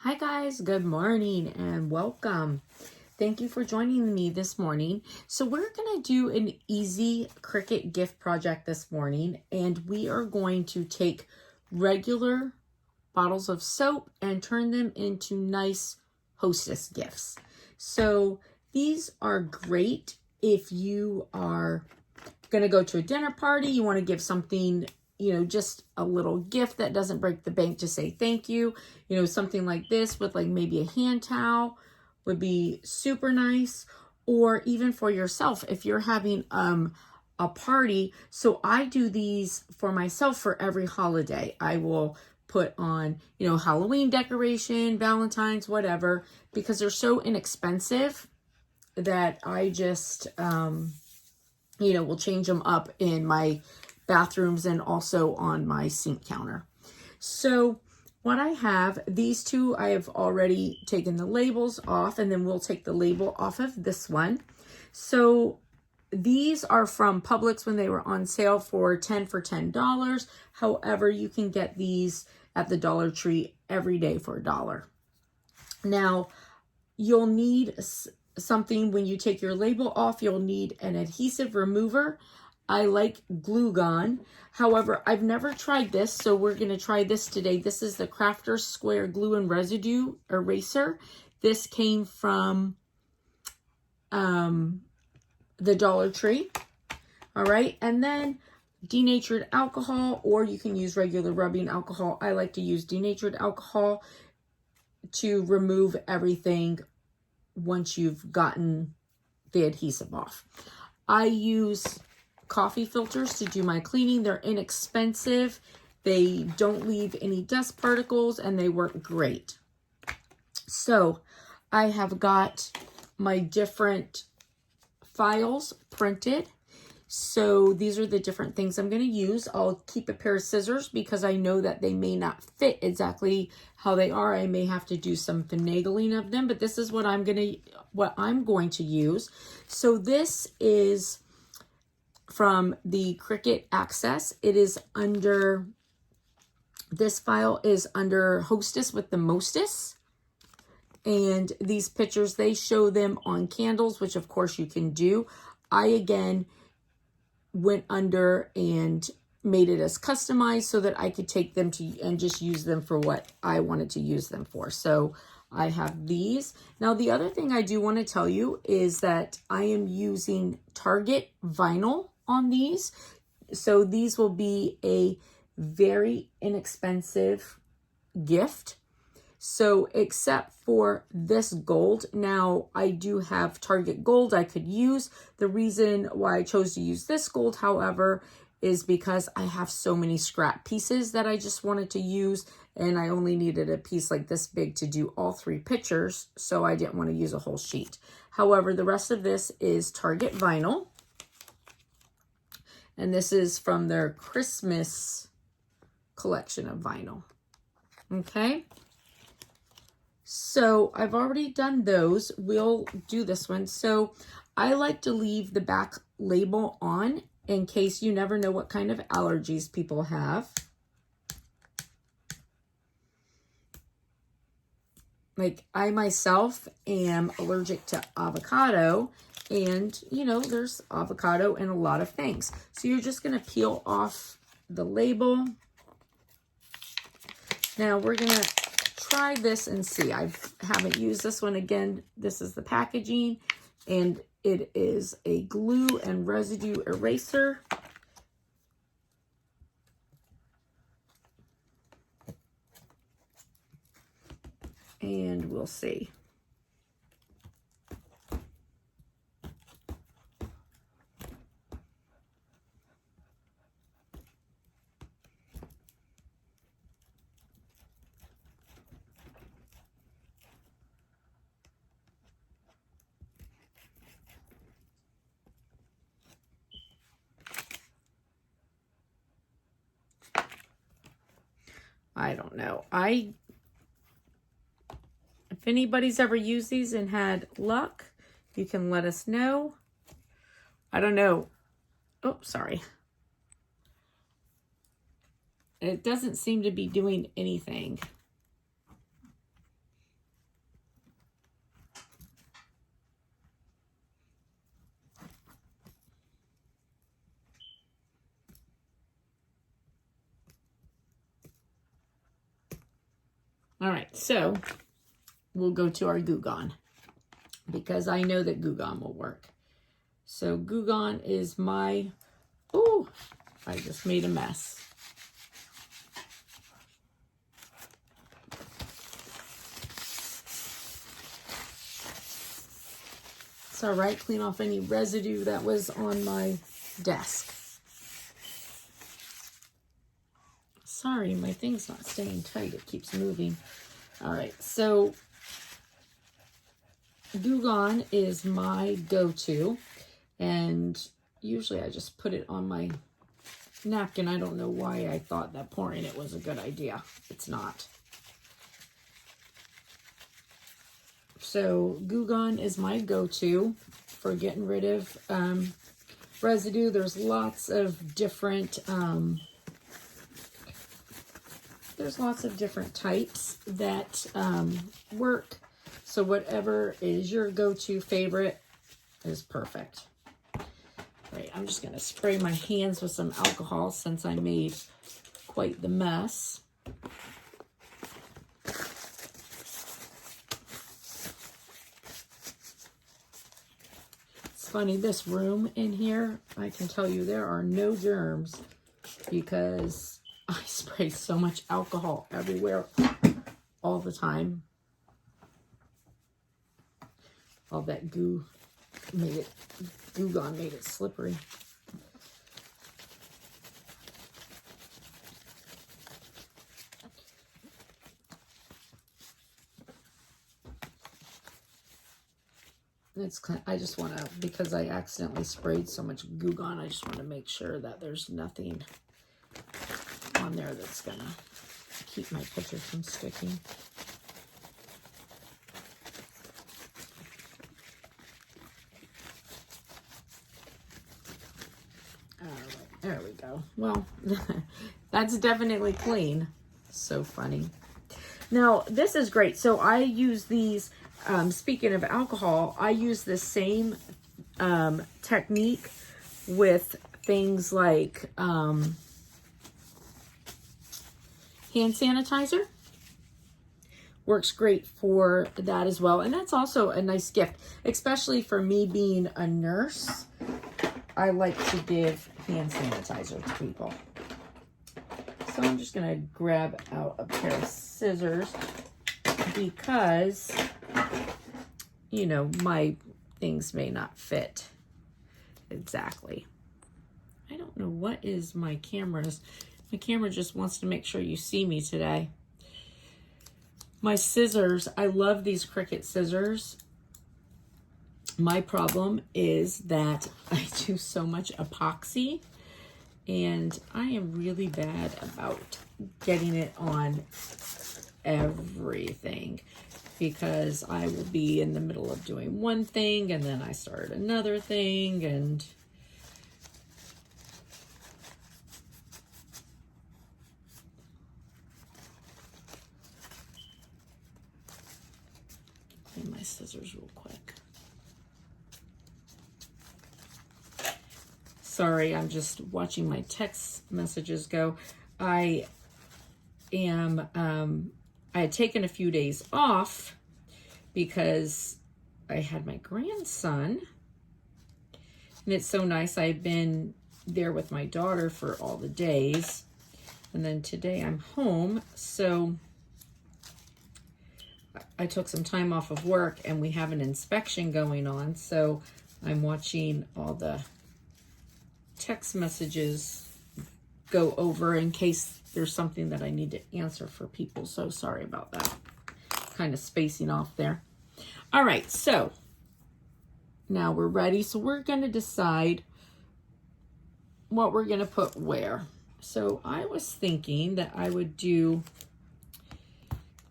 Hi guys, good morning and welcome. Thank you for joining me this morning. So we're going to do an easy Cricut gift project this morning, and we are going to take regular bottles of soap and turn them into nice hostess gifts. So these are great if you are going to go to a dinner party, you want to give something, just a little gift that doesn't break the bank to say thank you. Something like this with like maybe a hand towel would be super nice. Or even for yourself, if you're having a party. So I do these for myself for every holiday. I will put on, Halloween decoration, Valentine's, whatever, because they're so inexpensive that I just, will change them up in my bathrooms and also on my sink counter. So what I have, these two, I have already taken the labels off, and then we'll take the label off of this one. So these are from Publix when they were on sale for 10 for $10. However, you can get these at the Dollar Tree every day for $1. Now, you'll need something when you take your label off. You'll need an adhesive remover. I like glue gun. However, I've never tried this, so we're going to try this today. This is the Crafter Square Glue and Residue Eraser. This came from the Dollar Tree. All right, and then denatured alcohol, or you can use regular rubbing alcohol. I like to use denatured alcohol to remove everything once you've gotten the adhesive off. I use coffee filters to do my cleaning. They're inexpensive. They don't leave any dust particles, and they work great. So I have got my different files printed. So these are the different things I'm going to use. I'll keep a pair of scissors because I know that they may not fit exactly how they are. I may have to do some finagling of them, but this is what I'm going to use. So this is from the Cricut Access. It is under, this file is under Hostess with the Mostess. And these pictures, they show them on candles, which of course you can do. I, again, went under and made it as customized so that I could take them to and just use them for what I wanted to use them for. So I have these. Now, the other thing I do want to tell you is that I am using Target vinyl on these. So these will be a very inexpensive gift. So except for this gold, now I do have Target gold I could use. The reason why I chose to use this gold, however, is because I have so many scrap pieces that I just wanted to use, and I only needed a piece like this big to do all 3 pictures, so I didn't want to use a whole sheet. However, the rest of this is Target vinyl, and this is from their Christmas collection of vinyl. Okay. So I've already done those. We'll do this one. So I like to leave the back label on in case you never know what kind of allergies people have. Like I myself am allergic to avocado, and there's avocado in a lot of things. So you're just going to peel off the label. Now we're going to try this and see. I haven't used this one. Again, this is the packaging, and it is a glue and residue eraser. And we'll see. I don't know. If anybody's ever used these and had luck, you can let us know. I don't know. Oh, sorry. It doesn't seem to be doing anything. All right, so we'll go to our Goo Gone because I know that Goo Gone will work. So Goo Gone is my, oh, I just made a mess. It's all right, clean off any residue that was on my desk. Sorry, my thing's not staying tight. It keeps moving. All right, so Goo Gone is my go-to. And usually I just put it on my napkin. I don't know why I thought that pouring it was a good idea. It's not. So Goo Gone is my go-to for getting rid of residue. There's lots of different types that work. So whatever is your go-to favorite is perfect. Right, I'm just going to spray my hands with some alcohol since I made quite the mess. It's funny, this room in here, I can tell you there are no germs because I spray so much alcohol everywhere all the time. All that Goo Gone made it slippery. I just want to, because I accidentally sprayed so much Goo Gone, I just want to make sure that there's nothing on there that's gonna keep my picture from sticking. There we go. Well, that's definitely clean. So funny. Now, this is great. So I use these, speaking of alcohol, I use the same technique with things like hand sanitizer. Works great for that as well. And that's also a nice gift, especially for me being a nurse. I like to give hand sanitizer to people. So I'm just going to grab out a pair of scissors because, you know, my things may not fit exactly. I don't know what is my camera's. My camera just wants to make sure you see me today. My scissors, I love these Cricut scissors. My problem is that I do so much epoxy and I am really bad about getting it on everything because I will be in the middle of doing one thing and then I start another thing and clean my scissors real quick. Sorry, I'm just watching my text messages go. I had taken a few days off because I had my grandson. And it's so nice. I've been there with my daughter for all the days. And then today I'm home. So I took some time off of work and we have an inspection going on. So I'm watching all the text messages go over in case there's something that I need to answer for people. So sorry about that. Kind of spacing off there. All right, so now we're ready. So we're going to decide what we're going to put where. So I was thinking that I would do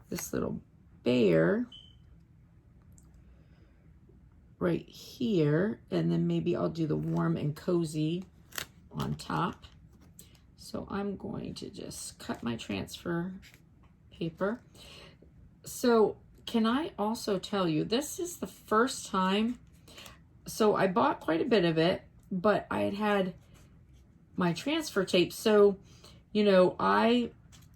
this little bear right here, and then maybe I'll do the warm and cozy on top. So I'm going to just cut my transfer paper. So can I also tell you, this is the first time, so I bought quite a bit of it, but I had my transfer tape. So, you know, I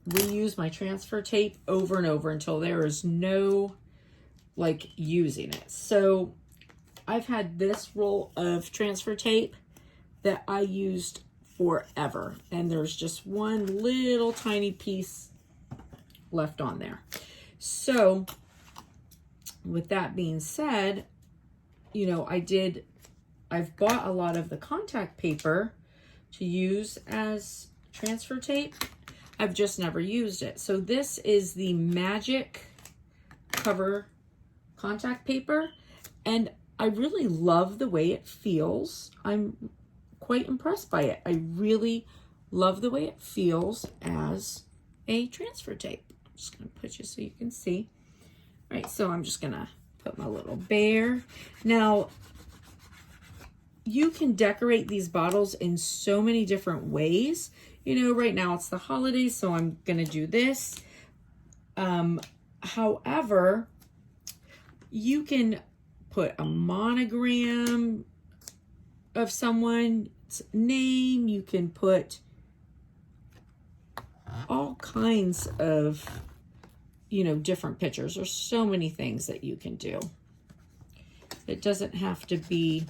reuse my transfer tape over and over until there is no like using it. So I've had this roll of transfer tape that I used forever, and there's just one little tiny piece left on there. So with that being said, you know, I've bought a lot of the contact paper to use as transfer tape. I've just never used it. So this is the Magic Cover contact paper, and I really love the way it feels. I'm quite impressed by it. I really love the way it feels as a transfer tape. I'm just going to put you so you can see. All right, so I'm just going to put my little bear. Now, you can decorate these bottles in so many different ways. You know, right now it's the holidays, so I'm going to do this. However, you can put a monogram of someone's name. You can put all kinds of, you know, different pictures. There's so many things that you can do. It doesn't have to be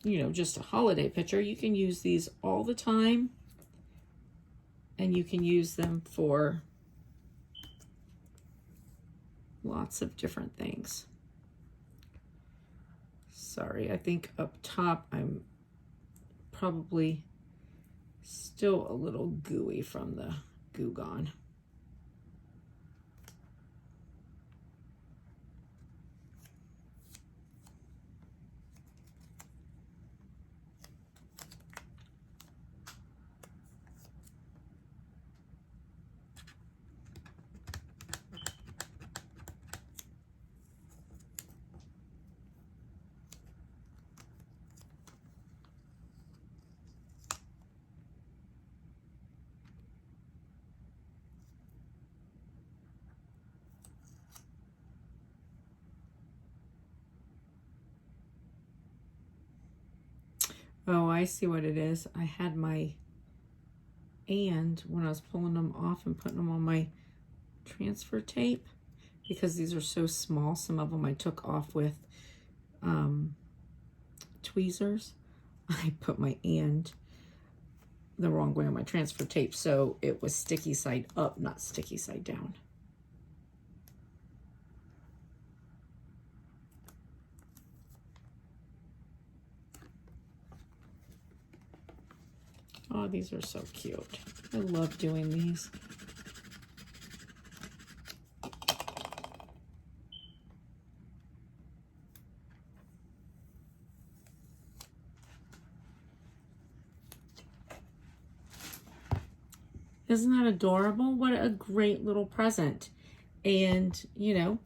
you know, just a holiday picture. You can use these all the time, and you can use them for lots of different things. Sorry, I think up top I'm probably still a little gooey from the Goo Gone. Oh, I see what it is. I had my and when I was pulling them off and putting them on my transfer tape, because these are so small, some of them I took off with tweezers. I put my and the wrong way on my transfer tape, so it was sticky side up, not sticky side down. Oh, these are so cute. I love doing these. Isn't that adorable? What a great little present. And, you know,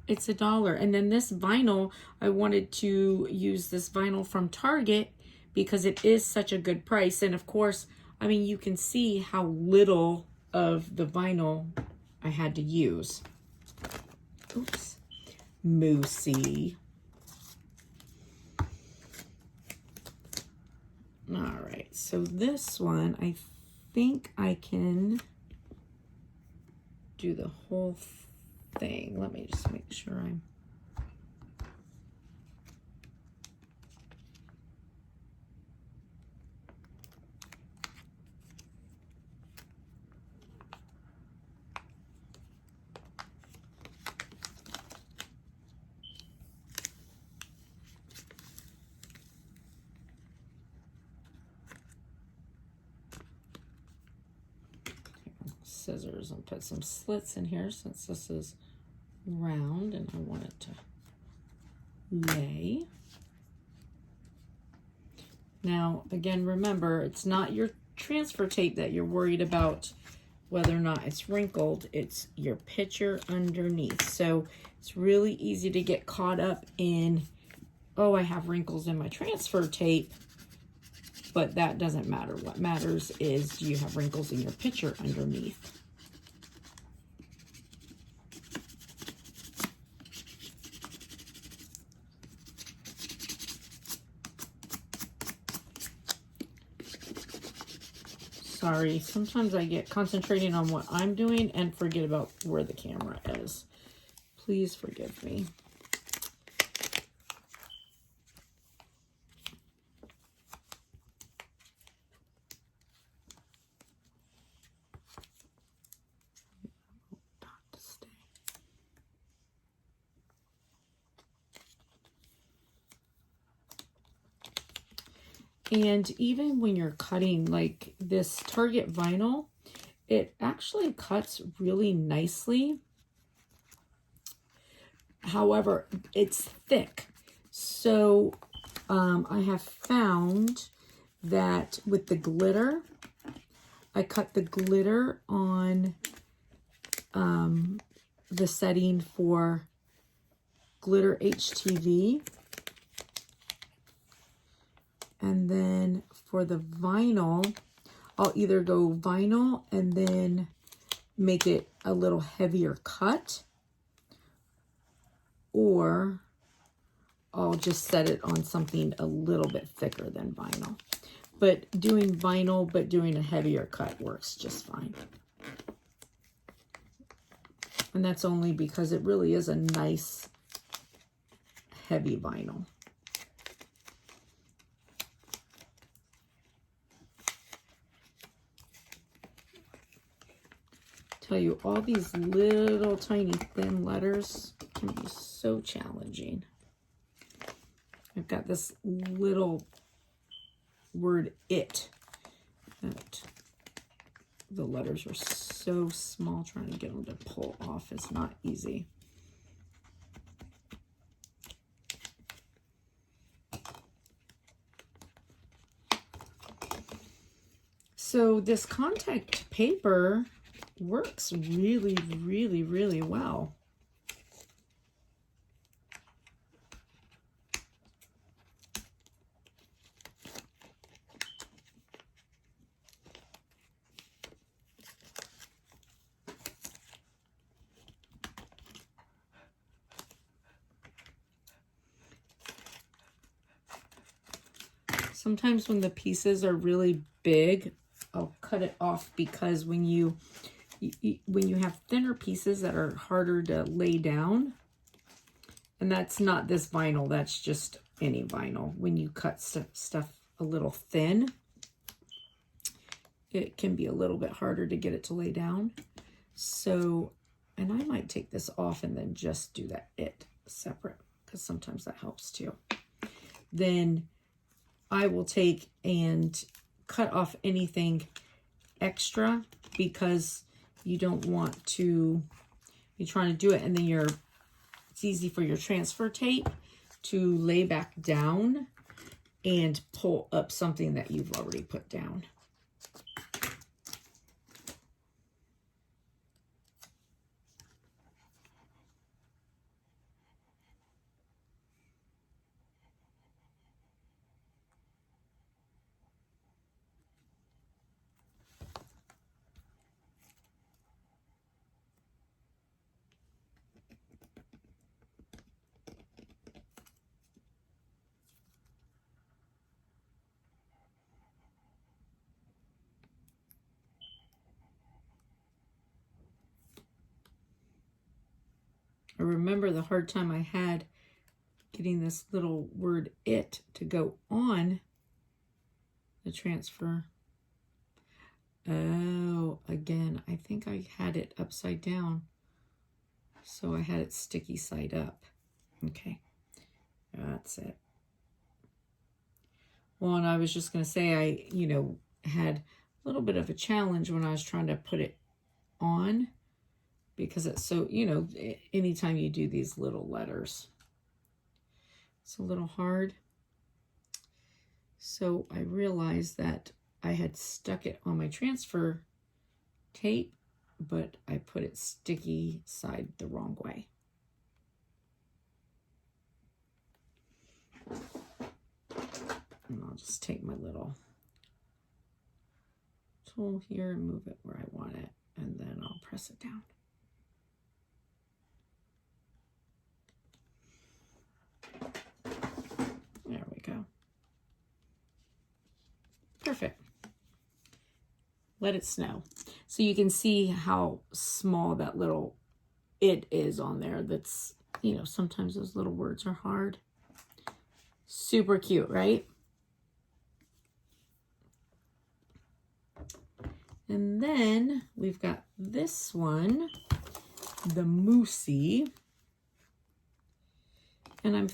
it's $1. And then this vinyl, I wanted to use this vinyl from Target because it is such a good price. And of course, I mean, you can see how little of the vinyl I had to use. Oops. Moosey. All right, so this one, I think I can do the whole thing. Let me just make sure I'm scissors and put some slits in here since this is round and I want it to lay. Now, again, remember, it's not your transfer tape that you're worried about whether or not it's wrinkled. It's your picture underneath. So it's really easy to get caught up in, oh, I have wrinkles in my transfer tape, but that doesn't matter. What matters is, do you have wrinkles in your picture underneath? Sorry, sometimes I get concentrating on what I'm doing and forget about where the camera is. Please forgive me. And even when you're cutting like this Target vinyl, it actually cuts really nicely. However, it's thick. So I have found that with the glitter, I cut the glitter on the setting for Glitter HTV. And then for the vinyl, I'll either go vinyl and then make it a little heavier cut, or I'll just set it on something a little bit thicker than vinyl. But doing vinyl, but doing a heavier cut works just fine. And that's only because it really is a nice heavy vinyl. Tell you, all these little tiny thin letters can be so challenging. I've got this little word "it" that the letters are so small, trying to get them to pull off is not easy. So this contact paper works really, really, really well. Sometimes when the pieces are really big, I'll cut it off, because when you have thinner pieces that are harder to lay down, and that's not this vinyl, that's just any vinyl. When you cut stuff a little thin, it can be a little bit harder to get it to lay down. So, and I might take this off and then just do that "it" separate, because sometimes that helps too. Then I will take and cut off anything extra, because you don't want to be trying to do it and then it's easy for your transfer tape to lay back down and pull up something that you've already put down. I remember the hard time I had getting this little word "it" to go on the transfer. Oh, again, I think I had it upside down. So I had it sticky side up. Okay, that's it. Well, and I was just going to say, I, had a little bit of a challenge when I was trying to put it on, because it's so, anytime you do these little letters, it's a little hard. So I realized that I had stuck it on my transfer tape, but I put it sticky side the wrong way. And I'll just take my little tool here and move it where I want it, and then I'll press it down. There we go. Perfect. let it snow. So you can see how small that little it is on there. That's, you know, sometimes those little words are hard. Super cute, right? And then we've got this one, the Moosey. And I'm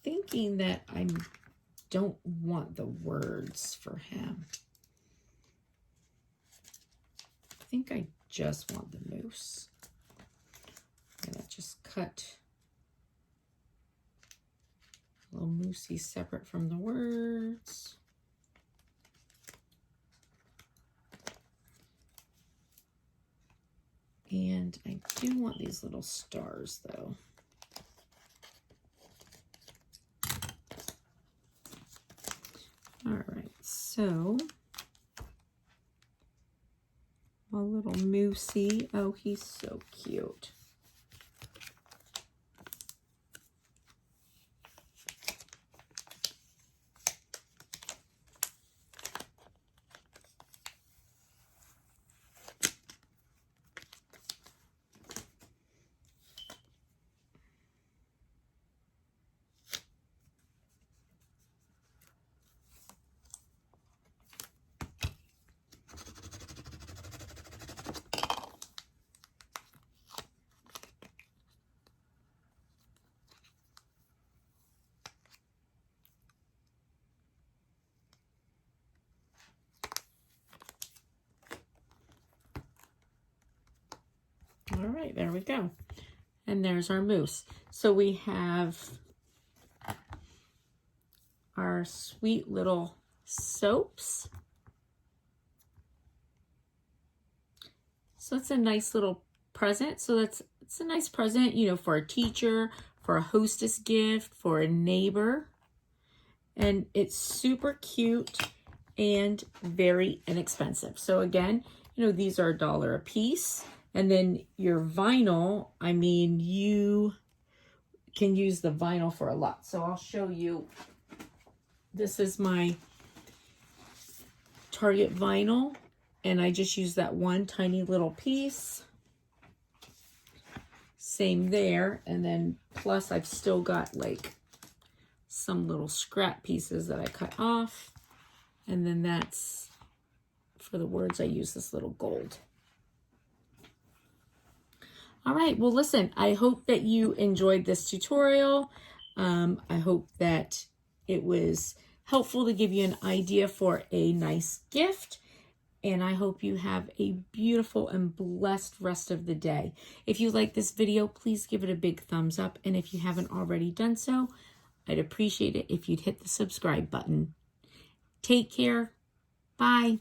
thinking that I don't want the words for him. I think I just want the moose. I'm gonna just cut little Moosey separate from the words. And I do want these little stars though. All right, so a little Moosey. Oh, he's so cute. All right, there we go. And there's our moose. So we have our sweet little soaps. So it's a nice little present. So it's a nice present, you know, for a teacher, for a hostess gift, for a neighbor. And it's super cute and very inexpensive. So again, you know, these are $1 a piece. And then your vinyl, I mean, you can use the vinyl for a lot. So I'll show you. This is my Target vinyl, and I just use that one tiny little piece. Same there. And then plus I've still got like some little scrap pieces that I cut off. And then that's for the words, I use this little gold. All right, well, listen, I hope that you enjoyed this tutorial. I hope that it was helpful to give you an idea for a nice gift. And I hope you have a beautiful and blessed rest of the day. If you like this video, please give it a big thumbs up. And if you haven't already done so, I'd appreciate it if you'd hit the subscribe button. Take care. Bye.